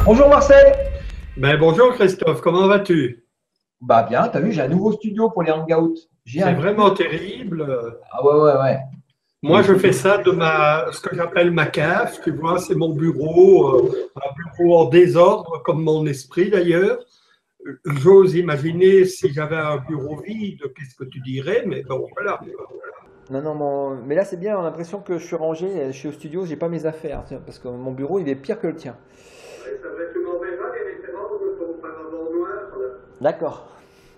Bonjour Marcel. Ben, bonjour Christophe, comment vas-tu? Bah bien, t'as vu, j'ai un nouveau studio pour les hangouts. J'ai C'est un vraiment cube. terrible. Ah ouais, ouais, ouais. Moi, Et je c'est fais ça de ce que j'appelle ma cave. Tu vois, c'est mon bureau, un bureau en désordre, comme mon esprit d'ailleurs. J'ose imaginer si j'avais un bureau vide, qu'est-ce que tu dirais, mais bon, voilà. Non, non, mais là c'est bien, on a l'impression que je suis rangé, je suis au studio, j'ai pas mes affaires, tiens, parce que mon bureau il est pire que le tien. Ouais, c'est vrai, tu m'enverras les références de ton paravent noir, là. D'accord,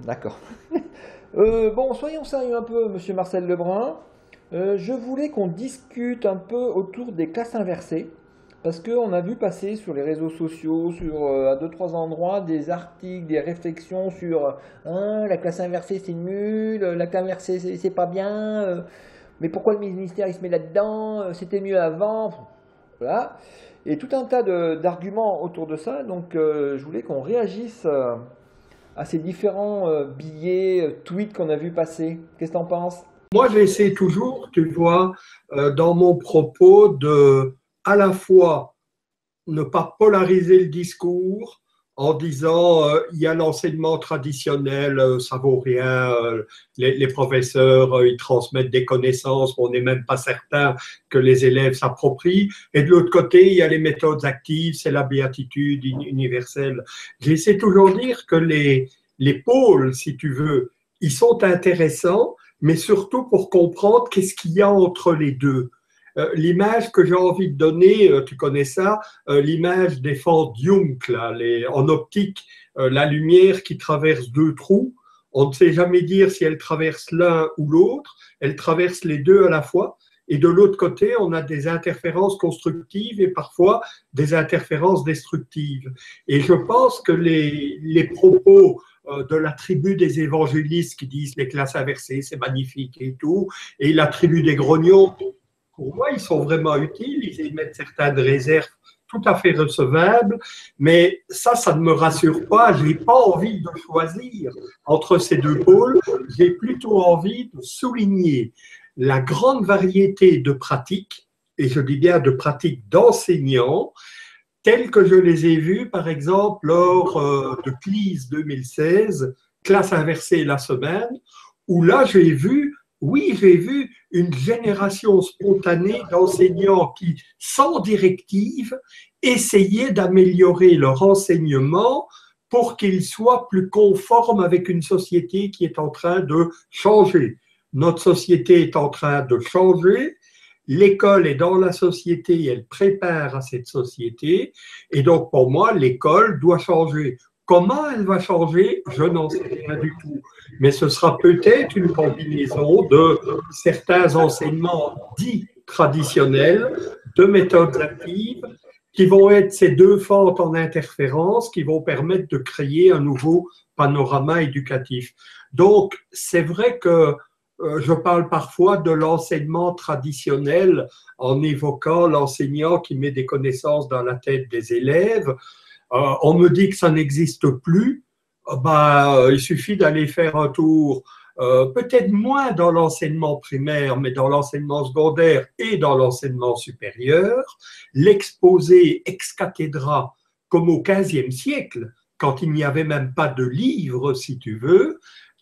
d'accord. Bon, soyons sérieux un peu, monsieur Marcel Lebrun. Je voulais qu'on discute un peu autour des classes inversées, parce qu'on a vu passer sur les réseaux sociaux, à deux, trois endroits, des articles, des réflexions sur hein, la classe inversée c'est nul, la classe inversée c'est pas bien, mais pourquoi le ministère il se met là-dedans, c'était mieux avant, voilà. Et tout un tas d'arguments autour de ça, donc je voulais qu'on réagisse à ces différents billets, tweets qu'on a vu passer. Qu'est-ce que t'en penses? Moi, j'essaie toujours, tu vois, dans mon propos, de à la fois ne pas polariser le discours en disant il y a l'enseignement traditionnel, ça vaut rien, les professeurs ils transmettent des connaissances, on n'est même pas certain que les élèves s'approprient. Et de l'autre côté, il y a les méthodes actives, c'est la béatitude universelle. J'essaie toujours de dire que les pôles, si tu veux, ils sont intéressants, mais surtout pour comprendre qu'est-ce qu'il y a entre les deux. L'image que j'ai envie de donner, tu connais ça, l'image des fentes Young, là, en optique, la lumière qui traverse deux trous. On ne sait jamais dire si elle traverse l'un ou l'autre, elle traverse les deux à la fois. Et de l'autre côté, on a des interférences constructives et parfois des interférences destructives. Et je pense que les propos de la tribu des évangélistes qui disent les classes inversées, c'est magnifique et tout, et la tribu des grognons, pour moi, ils sont vraiment utiles, ils émettent certaines réserves tout à fait recevables, mais ça ne me rassure pas. Je n'ai pas envie de choisir entre ces deux pôles, j'ai plutôt envie de souligner la grande variété de pratiques, et je dis bien de pratiques d'enseignants, telles que je les ai vues, par exemple, lors de CLIS 2016, classe inversée la semaine, où là, j'ai vu une génération spontanée d'enseignants qui, sans directive, essayaient d'améliorer leur enseignement pour qu'il soit plus conforme avec une société qui est en train de changer. Notre société est en train de changer, l'école est dans la société, elle prépare à cette société, et donc pour moi, l'école doit changer. Comment elle va changer, je n'en sais rien du tout. Mais ce sera peut-être une combinaison de certains enseignements dits traditionnels, de méthodes actives, qui vont être ces deux fentes en interférence, qui vont permettre de créer un nouveau panorama éducatif. Donc, c'est vrai que je parle parfois de l'enseignement traditionnel en évoquant l'enseignant qui met des connaissances dans la tête des élèves. On me dit que ça n'existe plus. Il suffit d'aller faire un tour, peut-être moins dans l'enseignement primaire, mais dans l'enseignement secondaire et dans l'enseignement supérieur. L'exposé ex cathedra, comme au XVe siècle, quand il n'y avait même pas de livre, si tu veux,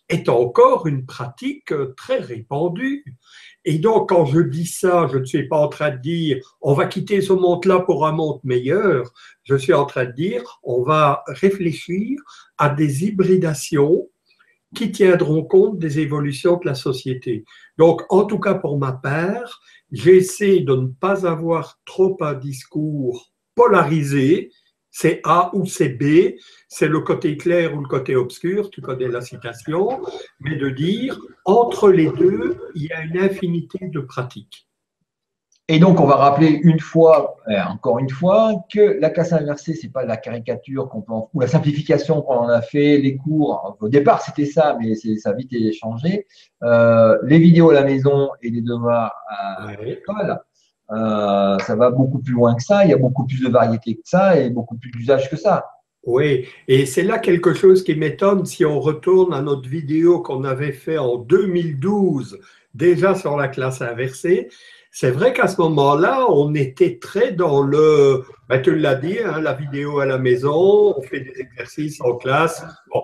est encore une pratique très répandue. Et donc, quand je dis ça, je ne suis pas en train de dire on va quitter ce monde-là pour un monde meilleur. Je suis en train de dire on va réfléchir à des hybridations qui tiendront compte des évolutions de la société. Donc, en tout cas pour ma part, j'essaie de ne pas avoir trop un discours polarisé, c'est A ou c'est B, c'est le côté clair ou le côté obscur, tu connais la citation, mais de dire entre les deux, il y a une infinité de pratiques. Et donc, on va rappeler une fois, encore une fois, que la classe inversée, c'est pas la caricature ou la simplification qu'on en a fait, les cours. Au départ, c'était ça, mais ça a vite changé. Les vidéos à la maison et les devoirs à Ouais. l'école, ça va beaucoup plus loin que ça. Il y a beaucoup plus de variété que ça et beaucoup plus d'usage que ça. Oui, et c'est là quelque chose qui m'étonne si on retourne à notre vidéo qu'on avait fait en 2012, déjà sur la classe inversée, C'est vrai qu'à ce moment-là, on était très dans le, ben, tu l'as dit, hein, la vidéo à la maison, on fait des exercices en classe. Bon.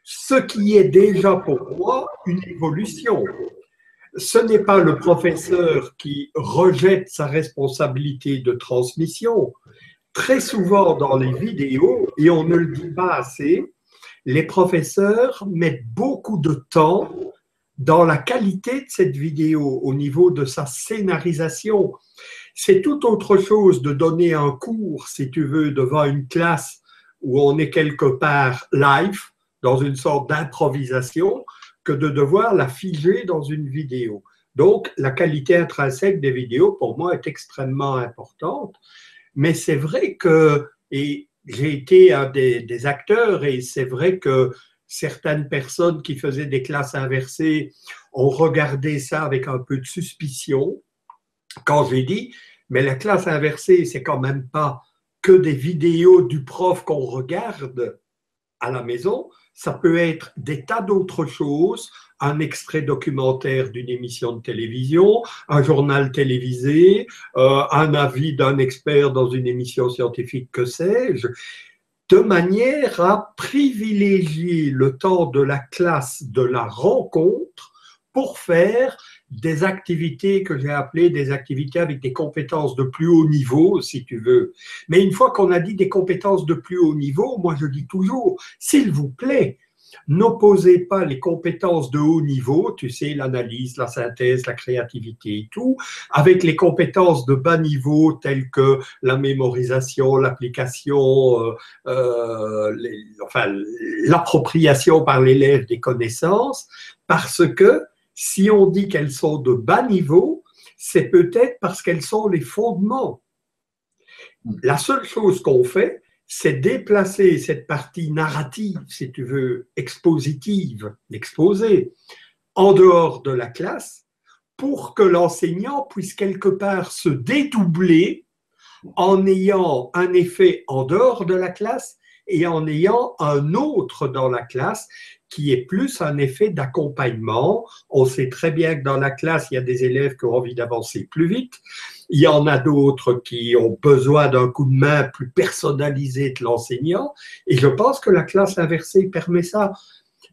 Ce qui est déjà pour moi une évolution. Ce n'est pas le professeur qui rejette sa responsabilité de transmission. Très souvent dans les vidéos, et on ne le dit pas assez, les professeurs mettent beaucoup de temps dans la qualité de cette vidéo, au niveau de sa scénarisation. C'est tout autre chose de donner un cours, si tu veux, devant une classe où on est quelque part live, dans une sorte d'improvisation, que de devoir la figer dans une vidéo. Donc, la qualité intrinsèque des vidéos, pour moi, est extrêmement importante. Mais c'est vrai que, et j'ai été un des acteurs, et c'est vrai que certaines personnes qui faisaient des classes inversées ont regardé ça avec un peu de suspicion. Quand j'ai dit, mais la classe inversée, c'est quand même pas que des vidéos du prof qu'on regarde à la maison, ça peut être des tas d'autres choses, un extrait documentaire d'une émission de télévision, un journal télévisé, un avis d'un expert dans une émission scientifique, que sais-je, de manière à privilégier le temps de la classe, de la rencontre, pour faire des activités que j'ai appelées des activités avec des compétences de plus haut niveau, si tu veux. Mais une fois qu'on a dit des compétences de plus haut niveau, moi je dis toujours, s'il vous plaît, n'opposez pas les compétences de haut niveau, tu sais, l'analyse, la synthèse, la créativité et tout, avec les compétences de bas niveau telles que la mémorisation, l'application, enfin, l'appropriation par l'élève des connaissances, parce que si on dit qu'elles sont de bas niveau, c'est peut-être parce qu'elles sont les fondements. La seule chose qu'on fait, c'est déplacer cette partie narrative, si tu veux, expositive, l'exposer, en dehors de la classe, pour que l'enseignant puisse quelque part se dédoubler en ayant un effet en dehors de la classe et en ayant un autre dans la classe qui est plus un effet d'accompagnement. On sait très bien que dans la classe, il y a des élèves qui ont envie d'avancer plus vite. Il y en a d'autres qui ont besoin d'un coup de main plus personnalisé de l'enseignant. Et je pense que la classe inversée permet ça.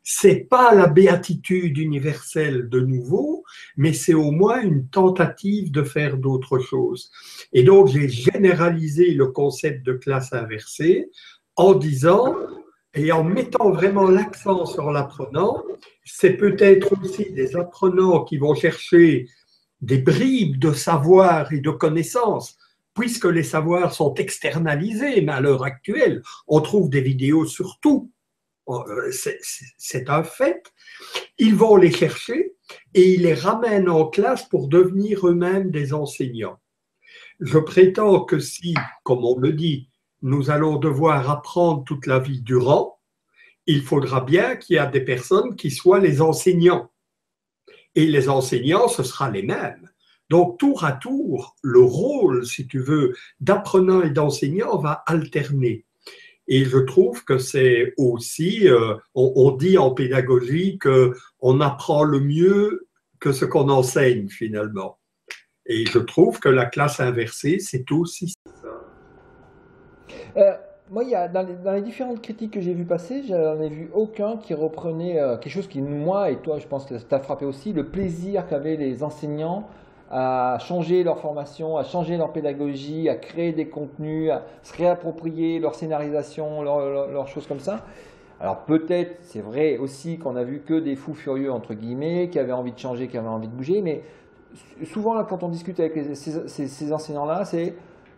C'est pas la béatitude universelle de nouveau, mais c'est au moins une tentative de faire d'autres choses. Et donc, j'ai généralisé le concept de classe inversée en disant, et en mettant vraiment l'accent sur l'apprenant, c'est peut-être aussi des apprenants qui vont chercher des bribes de savoir et de connaissances, puisque les savoirs sont externalisés, mais à l'heure actuelle, on trouve des vidéos sur tout. C'est un fait. Ils vont les chercher et ils les ramènent en classe pour devenir eux-mêmes des enseignants. Je prétends que si, comme on le dit, nous allons devoir apprendre toute la vie durant, il faudra bien qu'il y ait des personnes qui soient les enseignants. Et les enseignants, ce sera les mêmes. Donc, tour à tour, le rôle, si tu veux, d'apprenant et d'enseignant va alterner. Et je trouve que c'est aussi, on dit en pédagogie qu'on apprend le mieux que ce qu'on enseigne finalement. Et je trouve que la classe inversée, c'est aussi ça. Moi, il y a, dans les différentes critiques que j'ai vues passer, j'en ai vu aucun qui reprenait quelque chose qui, moi et toi, je pense que ça t'a frappé aussi, le plaisir qu'avaient les enseignants à changer leur formation, à changer leur pédagogie, à créer des contenus, à se réapproprier leur scénarisation, leurs choses comme ça. Alors peut-être, c'est vrai aussi qu'on a vu que des fous furieux, entre guillemets, qui avaient envie de changer, qui avaient envie de bouger, mais souvent, là, quand on discute avec ces enseignants-là, c'est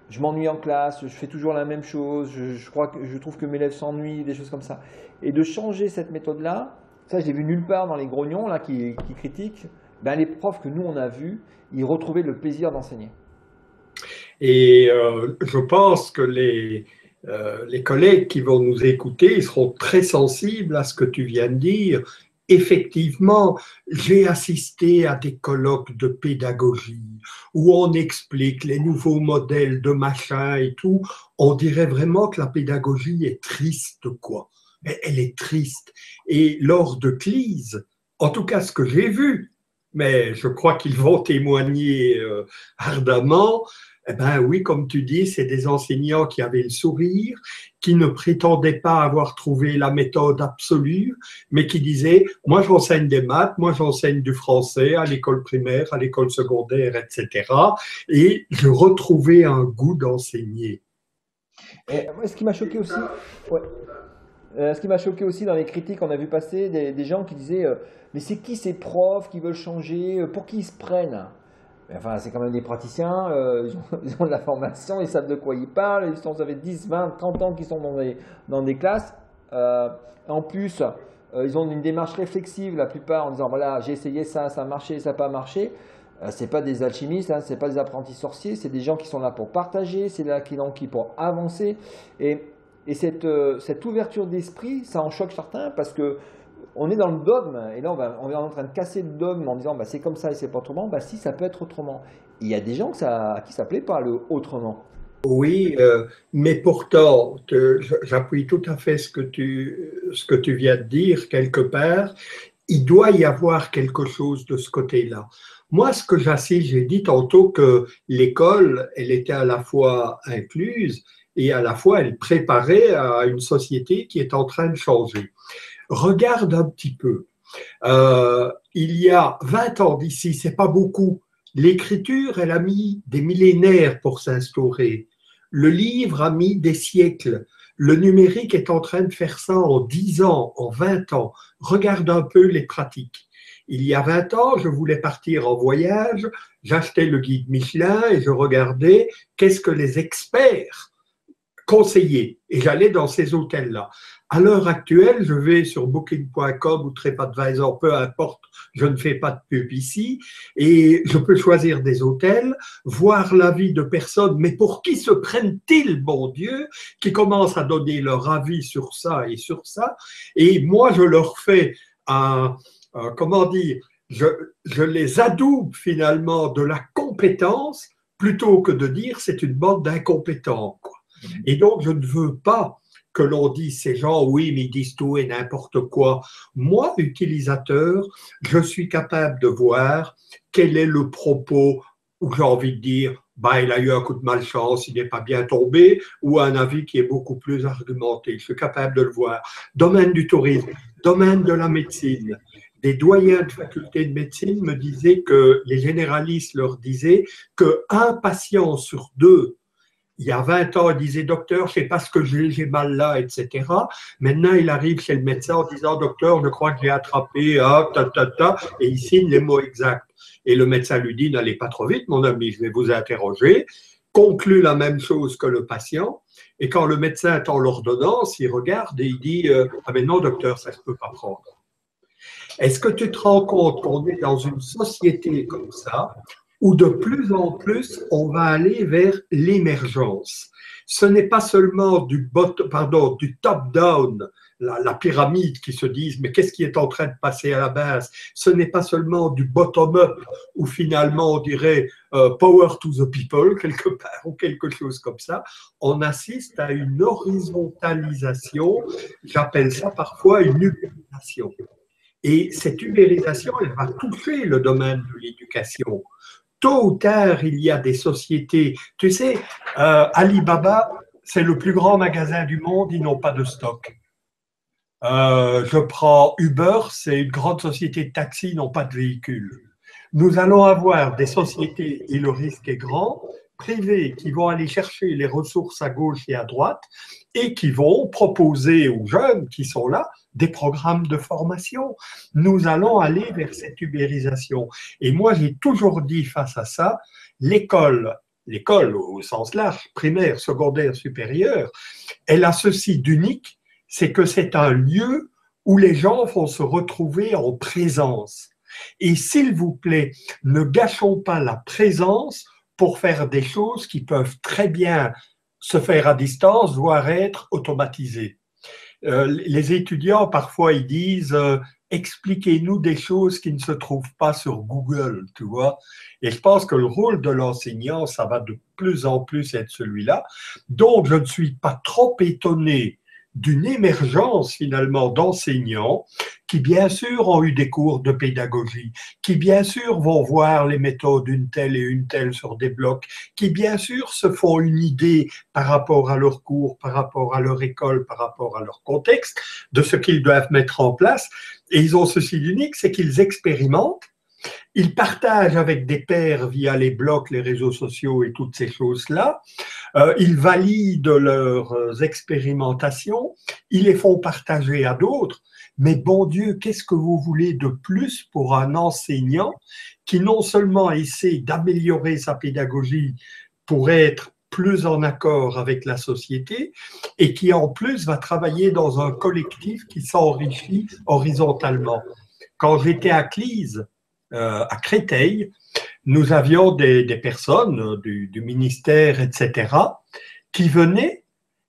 « je m'ennuie en classe, je fais toujours la même chose, je trouve que mes élèves s'ennuient », des choses comme ça. Et de changer cette méthode-là, ça je l'ai vu nulle part dans les grognons là, qui critiquent, ben, les profs que nous on a vus, ils retrouvaient le plaisir d'enseigner. Et je pense que les collègues qui vont nous écouter, ils seront très sensibles à ce que tu viens de dire. Effectivement, j'ai assisté à des colloques de pédagogie où on explique les nouveaux modèles de machin et tout. On dirait vraiment que la pédagogie est triste, quoi. Elle est triste. Et lors de CLISE, en tout cas ce que j'ai vu, mais je crois qu'ils vont témoigner ardemment. Eh ben oui, comme tu dis, c'est des enseignants qui avaient le sourire, qui ne prétendaient pas avoir trouvé la méthode absolue, mais qui disaient, moi j'enseigne des maths, moi j'enseigne du français à l'école primaire, à l'école secondaire, etc. Et je retrouvais un goût d'enseigner. Et moi, ce qui m'a choqué aussi, ouais. Ce qui m'a choqué aussi dans les critiques, on a vu passer des gens qui disaient mais c'est qui ces profs qui veulent changer, pour qui ils se prennent? Mais enfin, c'est quand même des praticiens, ils ont de la formation, ils savent de quoi ils parlent, ça fait 10, 20, 30 ans qu'ils sont dans des classes. En plus, ils ont une démarche réflexive, la plupart, en disant voilà, j'ai essayé ça, ça a marché, ça n'a pas marché. C'est pas des alchimistes, hein, c'est pas des apprentis sorciers, c'est des gens qui sont là pour partager, c'est là qui pour avancer. Et cette ouverture d'esprit, ça en choque certains parce que on est dans le dogme et là on est en train de casser le dogme en disant bah, c'est comme ça et c'est pas autrement. Bah si, ça peut être autrement. Il y a des gens à qui ça plaît pas le autrement. Oui, mais pourtant, j'appuie tout à fait ce que tu viens de dire quelque part. Il doit y avoir quelque chose de ce côté-là. Moi, ce que j'assiste, j'ai dit tantôt que l'école, elle était à la fois incluse et à la fois elle préparait à une société qui est en train de changer. Regarde un petit peu. Il y a 20 ans d'ici, c'est pas beaucoup. L'écriture, elle a mis des millénaires pour s'instaurer. Le livre a mis des siècles. Le numérique est en train de faire ça en 10 ans, en 20 ans. Regarde un peu les pratiques. Il y a 20 ans, je voulais partir en voyage, j'achetais le guide Michelin et je regardais qu'est-ce que les experts conseillaient. Et j'allais dans ces hôtels-là. À l'heure actuelle, je vais sur booking.com ou TripAdvisor, peu importe, je ne fais pas de pub ici, et je peux choisir des hôtels, voir l'avis de personnes, mais pour qui se prennent-ils, bon Dieu, qui commencent à donner leur avis sur ça et sur ça, et moi je leur fais comment dire, je les adoube finalement de la compétence plutôt que de dire c'est une bande d'incompétents, quoi. Et donc je ne veux pas que l'on dise ces gens, oui, mais ils disent tout et n'importe quoi. Moi, utilisateur, je suis capable de voir quel est le propos où j'ai envie de dire, bah, il a eu un coup de malchance, il n'est pas bien tombé, ou un avis qui est beaucoup plus argumenté. Je suis capable de le voir. Domaine du tourisme, domaine de la médecine. Des doyens de faculté de médecine me disaient que les généralistes leur disaient qu'un patient sur deux, il y a 20 ans, il disait, docteur, je ne sais pas ce que j'ai mal là, etc. Maintenant, il arrive chez le médecin en disant, docteur, je crois que j'ai attrapé, et il signe les mots exacts. Et le médecin lui dit, n'allez pas trop vite, mon ami, je vais vous interroger. Conclut la même chose que le patient. Et quand le médecin attend l'ordonnance, il regarde et il dit, ah mais non, docteur, ça ne se peut pas prendre. Est-ce que tu te rends compte qu'on est dans une société comme ça, où de plus en plus, on va aller vers l'émergence? Ce n'est pas seulement du top-down, la pyramide qui se disent, mais qu'est-ce qui est en train de passer à la base? Ce n'est pas seulement du bottom-up, où finalement on dirait power to the people, quelque part, ou quelque chose comme ça. On assiste à une horizontalisation, j'appelle ça parfois une ubérisation. Et cette ubérisation, elle va toucher le domaine de l'éducation. Tôt ou tard, il y a des sociétés. Tu sais, Alibaba, c'est le plus grand magasin du monde, ils n'ont pas de stock. Je prends Uber, c'est une grande société de taxi, ils n'ont pas de véhicule. Nous allons avoir des sociétés, et le risque est grand, privées qui vont aller chercher les ressources à gauche et à droite et qui vont proposer aux jeunes qui sont là des programmes de formation. Nous allons aller vers cette ubérisation. Et moi, j'ai toujours dit face à ça, l'école au sens large, primaire, secondaire, supérieur, elle a ceci d'unique, c'est que c'est un lieu où les gens vont se retrouver en présence. Et s'il vous plaît, ne gâchons pas la présence pour faire des choses qui peuvent très bien se faire à distance, voire être automatisées. Les étudiants, parfois, ils disent expliquez-nous des choses qui ne se trouvent pas sur Google, tu vois. Et je pense que le rôle de l'enseignant, ça va de plus en plus être celui-là. Donc, je ne suis pas trop étonné d'une émergence, finalement, d'enseignants qui bien sûr ont eu des cours de pédagogie, qui bien sûr vont voir les méthodes une telle et une telle sur des blocs, qui bien sûr se font une idée par rapport à leur cours, par rapport à leur école, par rapport à leur contexte, de ce qu'ils doivent mettre en place. Et ils ont ceci d'unique, c'est qu'ils expérimentent. Ils partagent avec des pairs via les blogs, les réseaux sociaux et toutes ces choses-là. Ils valident leurs expérimentations. Ils les font partager à d'autres. Mais bon Dieu, qu'est-ce que vous voulez de plus pour un enseignant qui non seulement essaie d'améliorer sa pédagogie pour être plus en accord avec la société et qui en plus va travailler dans un collectif qui s'enrichit horizontalement. Quand j'étais à Cluse, à Créteil, nous avions des personnes du ministère, etc., qui venaient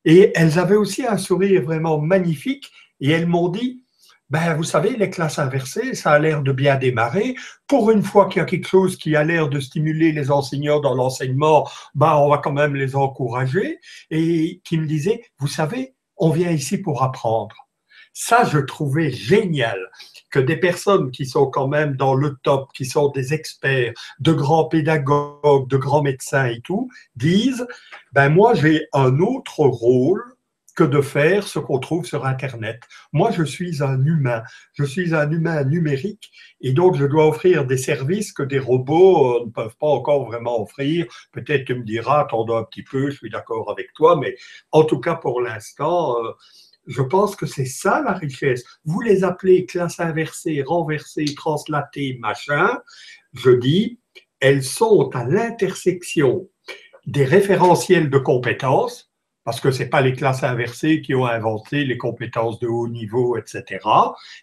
et elles avaient aussi un sourire vraiment magnifique et elles m'ont dit, ben, vous savez, les classes inversées, ça a l'air de bien démarrer. Pour une fois qu'il y a quelque chose qui a l'air de stimuler les enseignants dans l'enseignement, ben, on va quand même les encourager. Et qui me disait, vous savez, on vient ici pour apprendre. Ça, je trouvais génial que des personnes qui sont quand même dans le top, qui sont des experts, de grands pédagogues, de grands médecins et tout, disent, ben moi j'ai un autre rôle que de faire ce qu'on trouve sur Internet. Moi, je suis un humain numérique, et donc je dois offrir des services que des robots ne peuvent pas encore vraiment offrir. Peut-être tu me diras, attends un petit peu, je suis d'accord avec toi, mais en tout cas pour l'instant, je pense que c'est ça la richesse. Vous les appelez classe inversée, renversée, translatée, machin. Je dis, elles sont à l'intersection des référentiels de compétences, parce que ce n'est pas les classes inversées qui ont inventé les compétences de haut niveau, etc.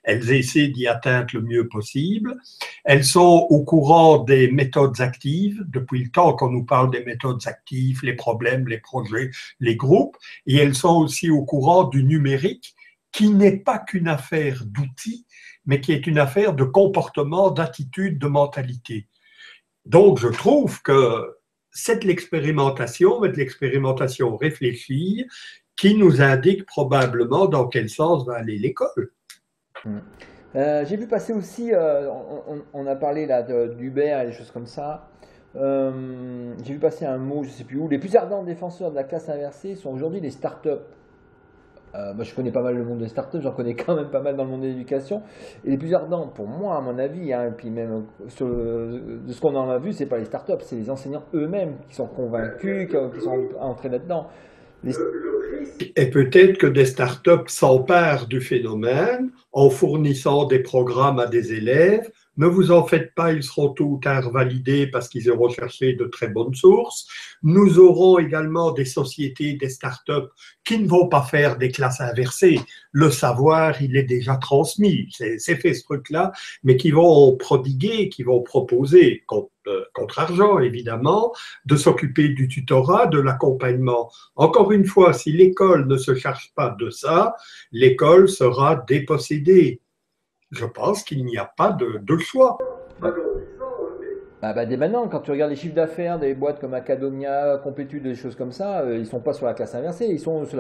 Elles essaient d'y atteindre le mieux possible. Elles sont au courant des méthodes actives, depuis le temps qu'on nous parle des méthodes actives, les problèmes, les projets, les groupes, et elles sont aussi au courant du numérique, qui n'est pas qu'une affaire d'outils, mais qui est une affaire de comportement, d'attitude, de mentalité. Donc, je trouve que c'est de l'expérimentation, mais de l'expérimentation réfléchie qui nous indique probablement dans quel sens va aller l'école. J'ai vu passer aussi, on a parlé là d'Uber et des choses comme ça. J'ai vu passer un mot, je ne sais plus où. Les plus ardents défenseurs de la classe inversée sont aujourd'hui les startups. Moi, je connais pas mal le monde des startups, j'en connais quand même pas mal dans le monde de l'éducation. Et les plus ardents, pour moi, à mon avis, hein, et puis même de ce qu'on en a vu, c'est pas les startups, c'est les enseignants eux-mêmes qui sont convaincus, qui sont entrés là-dedans. Et peut-être que des startups s'emparent du phénomène en fournissant des programmes à des élèves. Ne vous en faites pas, ils seront tôt ou tard validés parce qu'ils auront cherché de très bonnes sources. Nous aurons également des sociétés, des startups qui ne vont pas faire des classes inversées. Le savoir, il est déjà transmis, c'est fait ce truc-là, mais qui vont prodiguer, qui vont proposer, contre argent évidemment, de s'occuper du tutorat, de l'accompagnement. Encore une fois, si l'école ne se charge pas de ça, l'école sera dépossédée. Je pense qu'il n'y a pas de choix. Dès maintenant, quand tu regardes les chiffres d'affaires des boîtes comme Academia, Complétude, des choses comme ça, ils ne sont pas sur la classe inversée, ils sont sur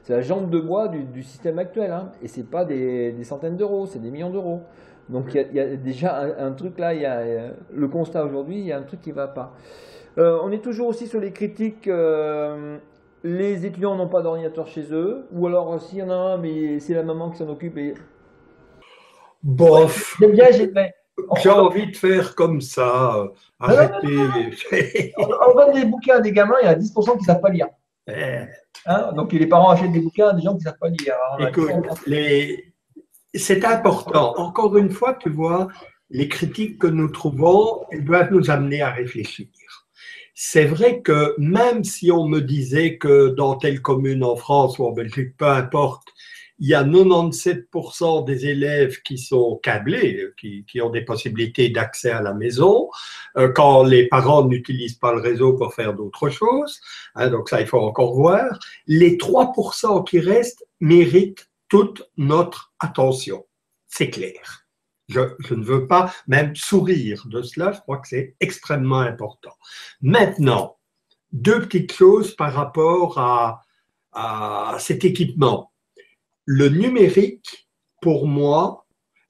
la jambe de bois du système actuel. Hein. Et ce n'est pas des centaines d'euros, c'est des millions d'euros. Donc il y a déjà un truc là, le constat aujourd'hui, il y a un truc qui ne va pas. On est toujours aussi sur les critiques. Les étudiants n'ont pas d'ordinateur chez eux, ou alors s'il y en a un, mais c'est la maman qui s'en occupe. Bof, j'ai envie de faire comme ça, arrêtez. On donne des bouquins à des gamins, il y a 10% qui ne savent pas lire. Hein, donc les parents achètent des bouquins à des gens qui ne savent pas lire. Écoute, c'est important. Encore une fois, tu vois, les critiques que nous trouvons, elles doivent nous amener à réfléchir. C'est vrai que même si on me disait que dans telle commune en France ou en Belgique, peu importe, il y a 97% des élèves qui sont câblés, qui ont des possibilités d'accès à la maison, quand les parents n'utilisent pas le réseau pour faire d'autres choses. Hein, donc ça, il faut encore voir. Les 3% qui restent méritent toute notre attention. C'est clair. Je ne veux pas même sourire de cela, je crois que c'est extrêmement important. Maintenant, deux petites choses par rapport à cet équipement. Le numérique, pour moi,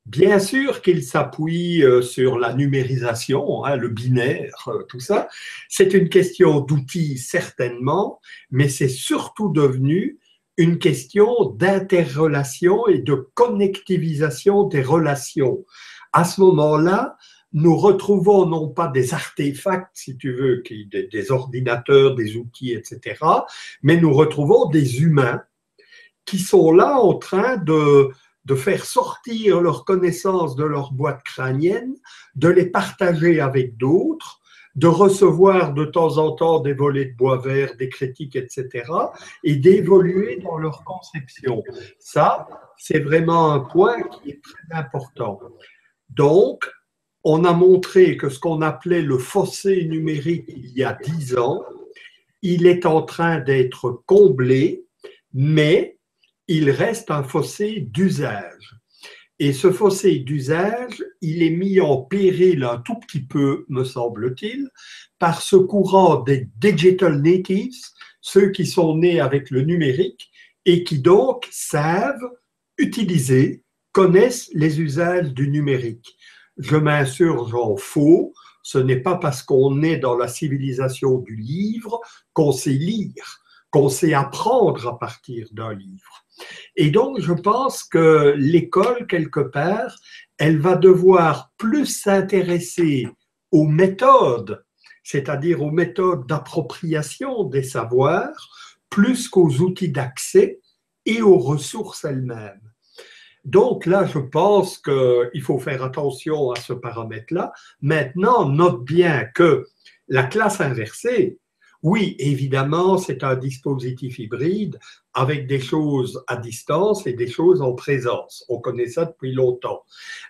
Bien sûr qu'il s'appuie sur la numérisation, hein, le binaire, tout ça. C'est une question d'outils, certainement, mais c'est surtout devenu une question d'interrelation et de connectivisation des relations. À ce moment-là, nous retrouvons non pas des artefacts, si tu veux, des ordinateurs, des outils, etc., mais nous retrouvons des humains qui sont là en train de faire sortir leurs connaissances de leur boîte crânienne, de les partager avec d'autres, de recevoir de temps en temps des volets de bois vert, des critiques, etc., et d'évoluer dans leur conception. Ça, c'est vraiment un point qui est très important. Donc, on a montré que ce qu'on appelait le fossé numérique il y a 10 ans, il est en train d'être comblé, mais il reste un fossé d'usage. Et ce fossé d'usage, il est mis en péril un tout petit peu, me semble-t-il, par ce courant des digital natives, ceux qui sont nés avec le numérique et qui donc savent utiliser, connaissent les usages du numérique. Je m'insurge en faux, ce n'est pas parce qu'on est dans la civilisation du livre qu'on sait lire, qu'on sait apprendre à partir d'un livre. Et donc, je pense que l'école, quelque part, elle va devoir plus s'intéresser aux méthodes, c'est-à-dire aux méthodes d'appropriation des savoirs, plus qu'aux outils d'accès et aux ressources elles-mêmes. Donc là, je pense qu'il faut faire attention à ce paramètre-là. Maintenant, note bien que la classe inversée, oui, évidemment, c'est un dispositif hybride avec des choses à distance et des choses en présence. On connaît ça depuis longtemps.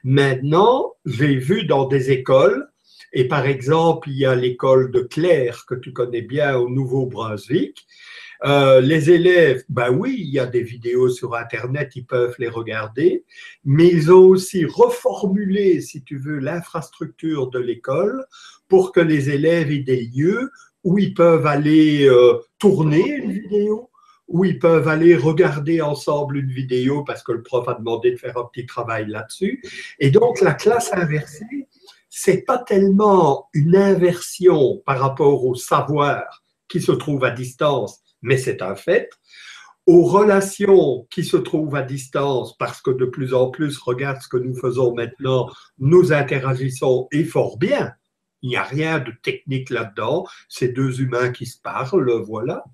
Maintenant, j'ai vu dans des écoles, et par exemple, il y a l'école de Claire que tu connais bien au Nouveau-Brunswick. Les élèves, ben oui, il y a des vidéos sur Internet, ils peuvent les regarder, mais ils ont aussi reformulé, si tu veux, l'infrastructure de l'école pour que les élèves aient des lieux où ils peuvent aller tourner une vidéo, où ils peuvent aller regarder ensemble une vidéo parce que le prof a demandé de faire un petit travail là-dessus. Et donc, la classe inversée, c'est pas tellement une inversion par rapport au savoir qui se trouve à distance, mais c'est un fait, aux relations qui se trouvent à distance, parce que de plus en plus, regarde ce que nous faisons maintenant, nous interagissons et fort bien. Il n'y a rien de technique là-dedans, c'est deux humains qui se parlent, voilà.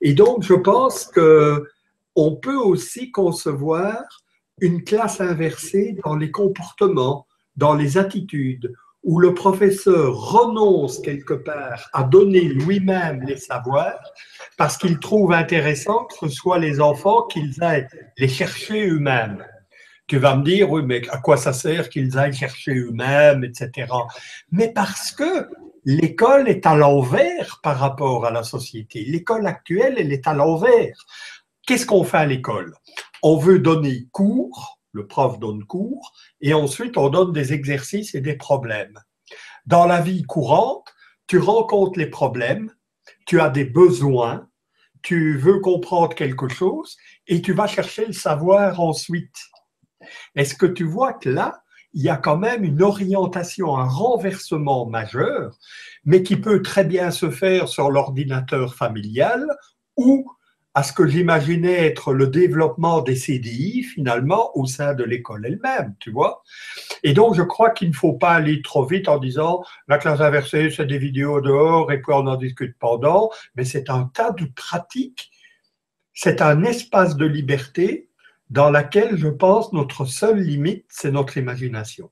Et donc, je pense qu'on peut aussi concevoir une classe inversée dans les comportements, dans les attitudes, où le professeur renonce quelque part à donner lui-même les savoirs parce qu'il trouve intéressant que ce soit les enfants qu'ils aillent les chercher eux-mêmes. Tu vas me dire, oui, mais à quoi ça sert qu'ils aillent chercher eux-mêmes, etc. Mais parce que l'école est à l'envers par rapport à la société. L'école actuelle, elle est à l'envers. Qu'est-ce qu'on fait à l'école? On veut donner cours, le prof donne cours, et ensuite on donne des exercices et des problèmes. Dans la vie courante, tu rencontres les problèmes, tu as des besoins, tu veux comprendre quelque chose et tu vas chercher le savoir ensuite. Est-ce que tu vois que là, il y a quand même une orientation, un renversement majeur, mais qui peut très bien se faire sur l'ordinateur familial ou à ce que j'imaginais être le développement des CDI, finalement, au sein de l'école elle-même, tu vois. Et donc, je crois qu'il ne faut pas aller trop vite en disant la classe inversée, c'est des vidéos dehors et puis on en discute pendant, mais c'est un tas de pratiques, c'est un espace de liberté dans laquelle, je pense, notre seule limite, c'est notre imagination.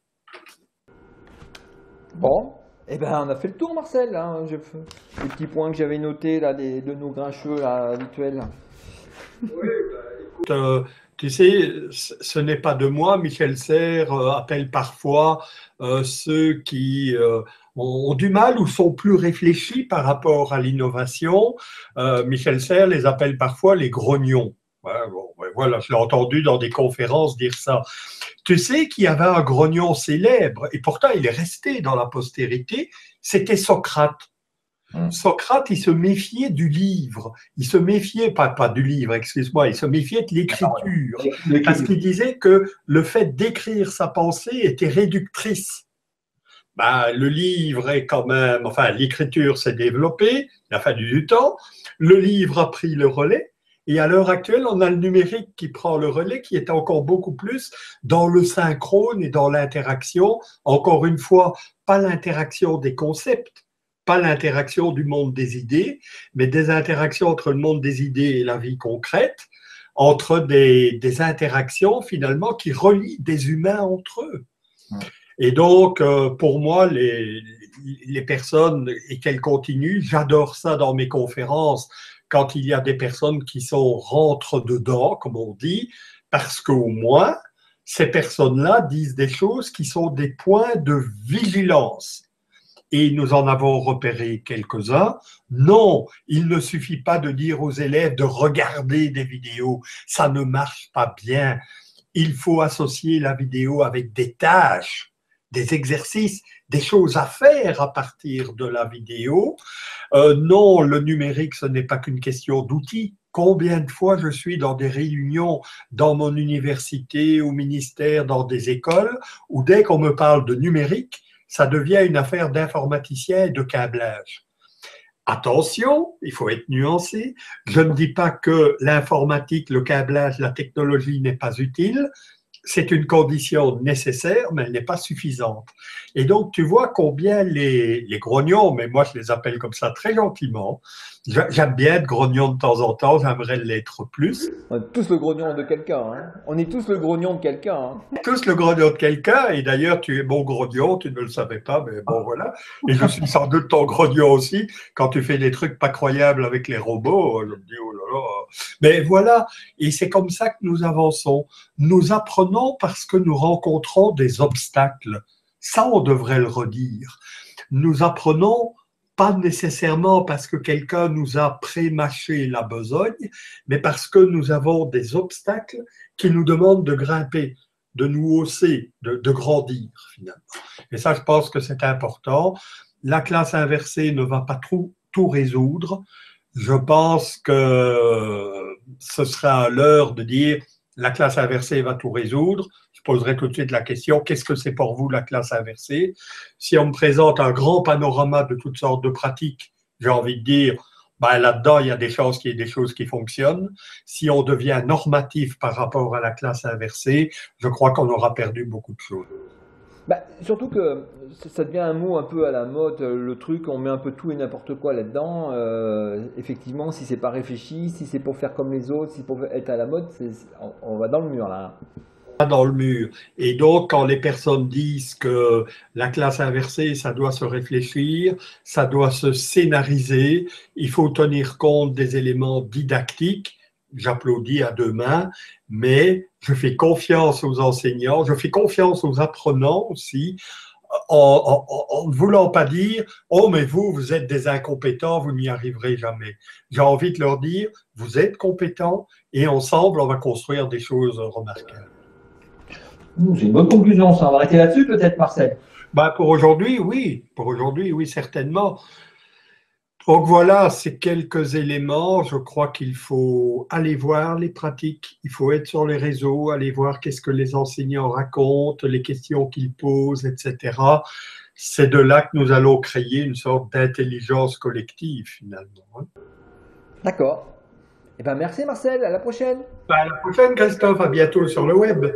Bon, eh ben on a fait le tour, Marcel. Hein. Les petits points que j'avais notés là, de nos grincheux là, habituels. Oui, bah, écoute, tu sais, ce n'est pas de moi. Michel Serres appelle parfois ceux qui ont du mal ou sont plus réfléchis par rapport à l'innovation. Michel Serres les appelle parfois les grognons. Ouais, bon, ouais, voilà, je l'ai entendu dans des conférences dire ça. Tu sais qu'il y avait un grognon célèbre, et pourtant il est resté dans la postérité, c'était Socrate. Socrate, il se méfiait du livre. Il se méfiait, pas du livre, excuse-moi, il se méfiait de l'écriture. Parce qu'il disait que le fait d'écrire sa pensée était réductrice. Ben, le livre est quand même, enfin, l'écriture s'est développée, il a fallu du temps. Le livre a pris le relais. Et à l'heure actuelle, on a le numérique qui prend le relais, qui est encore beaucoup plus dans le synchrone et dans l'interaction. Encore une fois, pas l'interaction des concepts, pas l'interaction du monde des idées, mais des interactions entre le monde des idées et la vie concrète, entre des interactions finalement qui relient des humains entre eux. Et donc, pour moi, les personnes, et qu'elles continuent, j'adore ça dans mes conférences, quand il y a des personnes qui sont rentre dedans, comme on dit, parce qu'au moins, ces personnes-là disent des choses qui sont des points de vigilance. Et nous en avons repéré quelques-uns. Non, il ne suffit pas de dire aux élèves de regarder des vidéos, ça ne marche pas bien. Il faut associer la vidéo avec des tâches, des exercices, des choses à faire à partir de la vidéo. Non, le numérique, ce n'est pas qu'une question d'outils. Combien de fois je suis dans des réunions dans mon université, au ministère, dans des écoles, où dès qu'on me parle de numérique, ça devient une affaire d'informaticien et de câblage. Attention, il faut être nuancé. Je ne dis pas que l'informatique, le câblage, la technologie n'est pas utile. C'est une condition nécessaire, mais elle n'est pas suffisante. Et donc, tu vois combien les grognons, mais moi je les appelle comme ça très gentiment, j'aime bien être grognon de temps en temps, j'aimerais l'être plus. On est tous le grognon de quelqu'un. Hein. On est tous le grognon de quelqu'un. Hein. Tous le grognon de quelqu'un, et d'ailleurs tu es mon grognon, tu ne le savais pas, mais bon voilà. Et je suis sans doute ton grognon aussi, quand tu fais des trucs pas croyables avec les robots, je me dis oh là là. Mais voilà, et c'est comme ça que nous avançons. Nous apprenons parce que nous rencontrons des obstacles. Ça, on devrait le redire. Nous apprenons pas nécessairement parce que quelqu'un nous a pré-mâché la besogne, mais parce que nous avons des obstacles qui nous demandent de grimper, de nous hausser, de grandir finalement. Et ça, je pense que c'est important. La classe inversée ne va pas tout résoudre. Je pense que ce sera à l'heure de dire la classe inversée va tout résoudre. Je poserai tout de suite la question, qu'est-ce que c'est pour vous la classe inversée? Si on me présente un grand panorama de toutes sortes de pratiques, j'ai envie de dire, ben là-dedans, il y a des choses qui fonctionnent. Si on devient normatif par rapport à la classe inversée, je crois qu'on aura perdu beaucoup de choses. Bah, surtout que ça devient un mot un peu à la mode, le truc, on met un peu tout et n'importe quoi là-dedans. Effectivement, si c'est pas réfléchi, si c'est pour faire comme les autres, si c'est pour être à la mode, on va dans le mur là. Dans le mur. Et donc, quand les personnes disent que la classe inversée, ça doit se réfléchir, ça doit se scénariser, il faut tenir compte des éléments didactiques, j'applaudis à deux mains, mais je fais confiance aux enseignants, je fais confiance aux apprenants aussi, en ne voulant pas dire « Oh, mais vous êtes des incompétents, vous n'y arriverez jamais ». J'ai envie de leur dire « Vous êtes compétents et ensemble, on va construire des choses remarquables ». C'est une bonne conclusion, ça. On va arrêter là-dessus peut-être, Marcel. Ben, pour aujourd'hui, oui. Pour aujourd'hui, oui, certainement. Donc voilà, ces quelques éléments. Je crois qu'il faut aller voir les pratiques. Il faut être sur les réseaux, aller voir qu'est-ce que les enseignants racontent, les questions qu'ils posent, etc. C'est de là que nous allons créer une sorte d'intelligence collective, finalement. D'accord. Eh ben merci Marcel, à la prochaine. Ben, à la prochaine, Christophe. À bientôt sur le web.